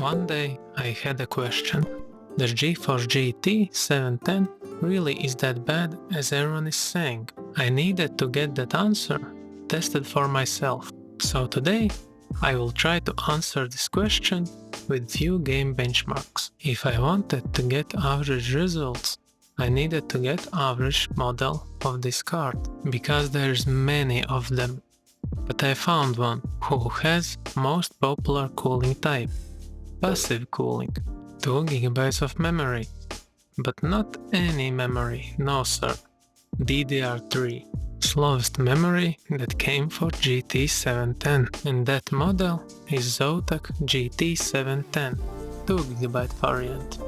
One day I had a question. The GeForce GT 710 really is that bad as everyone is saying? I needed to get that answer tested for myself. So today I will try to answer this question with few game benchmarks. If I wanted to get average results, I needed to get average model of this card, because there's many of them. But I found one who has most popular cooling type, passive cooling, 2 GB of memory. But not any memory, no sir, DDR3, slowest memory that came for GT 710, and that model is ZOTAC GT 710, 2 GB variant.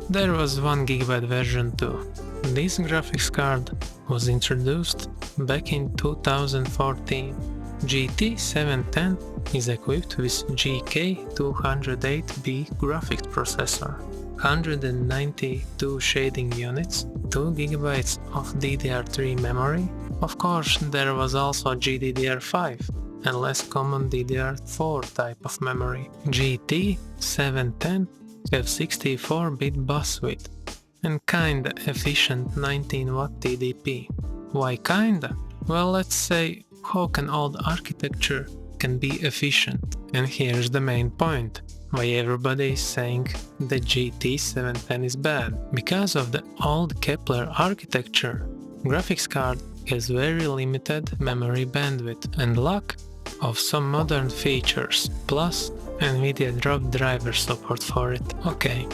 There was 1 GB version too. This graphics card was introduced back in 2014. GT 710 is equipped with GK208B graphics processor, 192 shading units, 2 GB of DDR3 memory. Of course, there was also GDDR5 and less common DDR4 type of memory. GT 710 have 64-bit bus width and kinda efficient 19W TDP. Why kinda? Well, let's say, how can old architecture can be efficient? And here's the main point. Why everybody is saying the GT 710 is bad. Because of the old Kepler architecture, graphics card has very limited memory bandwidth and lack of some modern features, plus NVIDIA dropped driver support for it. Okay,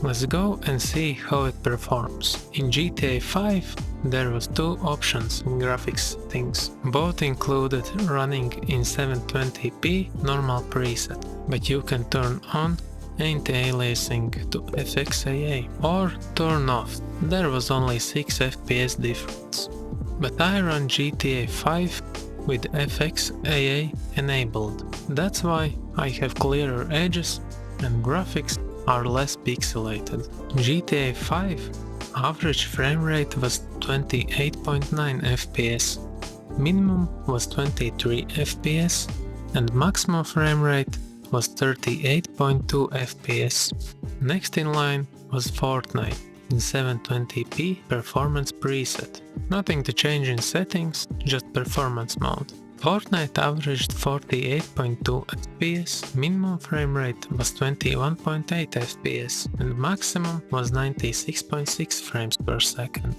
let's go and see how it performs. In GTA 5 there was 2 options in graphics settings. Both included running in 720p normal preset, but you can turn on anti-aliasing to FXAA or turn off. There was only 6 FPS difference. But I run GTA 5 with FXAA enabled. That's why I have clearer edges and graphics are less pixelated. GTA 5 average frame rate was 28.9 FPS, minimum was 23 FPS, and maximum frame rate was 38.2 FPS. Next in line was Fortnite in 720p performance preset. Nothing to change in settings, just performance mode. Fortnite averaged 48.2 FPS, minimum frame rate was 21.8 FPS, and maximum was 96.6 frames per second.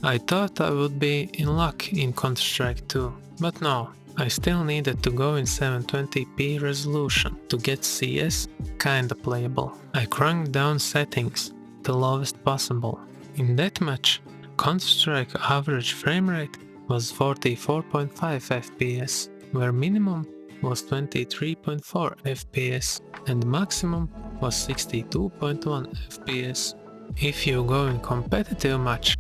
I thought I would be in luck in Counter-Strike 2, but no, I still needed to go in 720p resolution to get CS kinda playable. I cranked down settings the lowest possible. In deathmatch, Counter-Strike average frame rate was 44.5 FPS, where minimum was 23.4 FPS and maximum was 62.1 FPS. If you go in competitive match,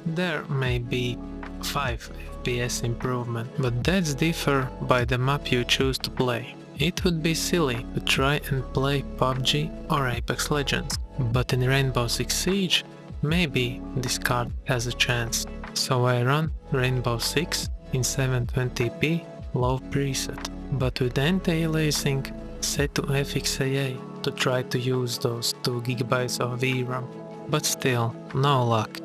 there may be 5 FPS improvement, but that's differ by the map you choose to play. It would be silly to try and play PUBG or Apex Legends, but in Rainbow Six Siege, maybe this card has a chance. So I run Rainbow Six in 720p low preset, but with anti-aliasing set to FXAA to try to use those 2 GB of VRAM. But still, no luck,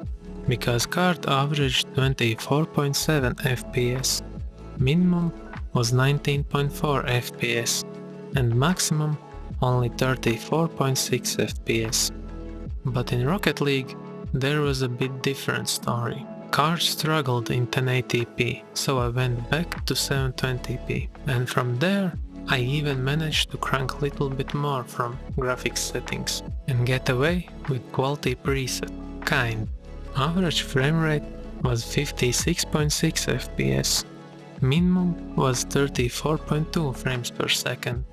because card averaged 24.7 FPS, minimum was 19.4 FPS, and maximum only 34.6 FPS. But in Rocket League, there was a bit different story. Card struggled in 1080p, so I went back to 720p, and from there I even managed to crank little bit more from graphics settings and get away with quality preset. Average frame rate was 56.6 FPS, minimum was 34.2 frames per second,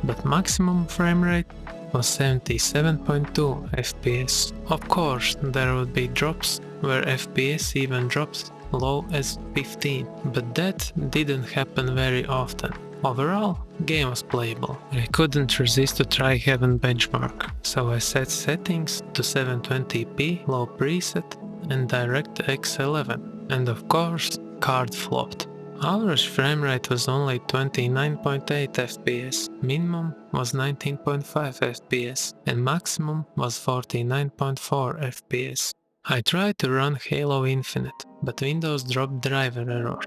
but maximum frame rate was 77.2 FPS. Of course, there would be drops where FPS even drops low as 15, but that didn't happen very often. Overall, game was playable. I couldn't resist to try having benchmark, so I set settings to 720p low preset and DirectX 11, and of course, card flopped. Average frame rate was only 29.8 FPS, minimum was 19.5 FPS, and maximum was 49.4 FPS. I tried to run Halo Infinite, but Windows dropped driver error.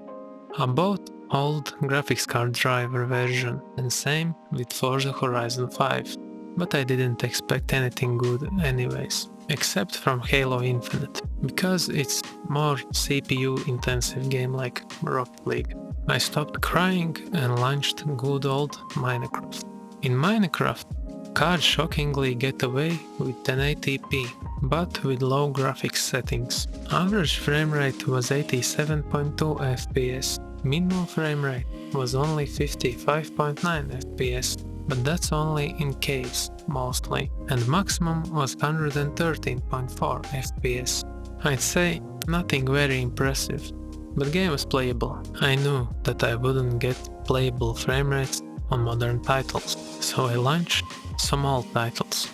I bought old graphics card driver version, and same with Forza Horizon 5, but I didn't expect anything good anyways, except from Halo Infinite, because it's more CPU intensive game like Rocket League. I stopped crying and launched good old Minecraft. In Minecraft, cards shockingly get away with 1080p, but with low graphics settings. Average frame rate was 87.2 FPS, minimum frame rate was only 55.9 FPS, but that's only in caves, mostly, and maximum was 113.4 FPS. I'd say nothing very impressive, but game was playable. I knew that I wouldn't get playable frame rates on modern titles, so I launched some old titles.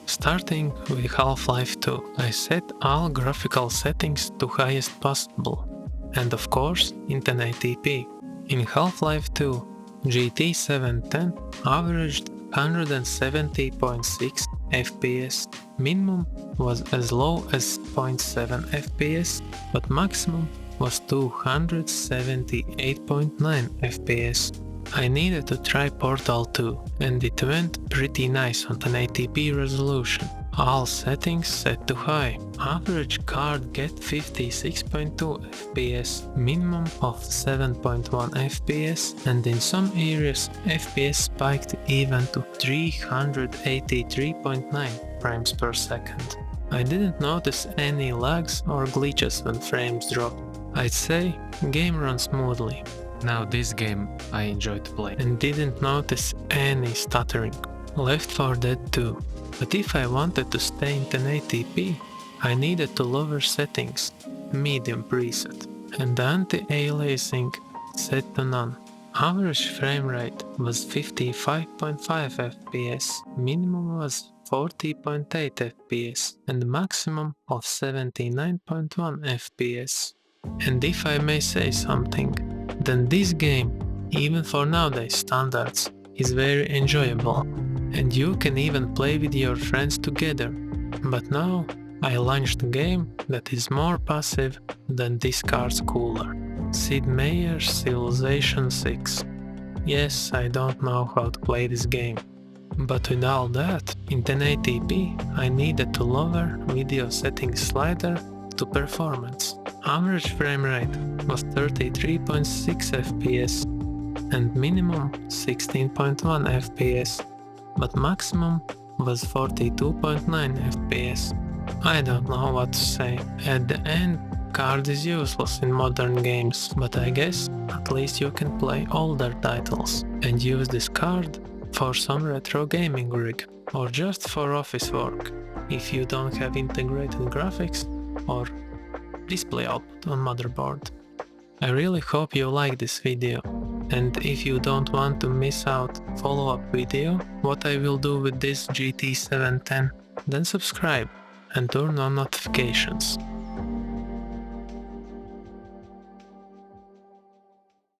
Starting with Half-Life 2, I set all graphical settings to highest possible, and of course in 1080p. In Half-Life 2, GT 710 averaged 170.6 FPS, minimum was as low as 0.7 FPS, but maximum was 278.9 FPS. I needed to try Portal 2, and it went pretty nice on 1080p resolution. All settings set to high. Average card get 56.2 FPS, minimum of 7.1 FPS, and in some areas FPS spiked even to 383.9 frames per second. I didn't notice any lags or glitches when frames dropped. I'd say game runs smoothly. Now this game I enjoyed to play and didn't notice any stuttering. Left 4 Dead 2. But if I wanted to stay in 1080p, I needed to lower settings, medium preset, and the anti-aliasing set to none. Average frame rate was 55.5 FPS, minimum was 40.8 FPS, and maximum of 79.1 FPS. And if I may say something, then this game, even for nowadays standards, is very enjoyable, and you can even play with your friends together. But now I launched a game that is more passive than this card's cooler. Sid Meier's Civilization 6. Yes, I don't know how to play this game. But with all that, in 1080p I needed to lower video settings slider to performance. Average frame rate was 33.6 FPS and minimum 16.1 FPS, but maximum was 42.9 FPS. I don't know what to say. At the end, card is useless in modern games, but I guess at least you can play older titles and use this card for some retro gaming rig or just for office work if you don't have integrated graphics or display output on motherboard. I really hope you like this video, and if you don't want to miss out follow-up video what I will do with this GT 710, then subscribe and turn on notifications.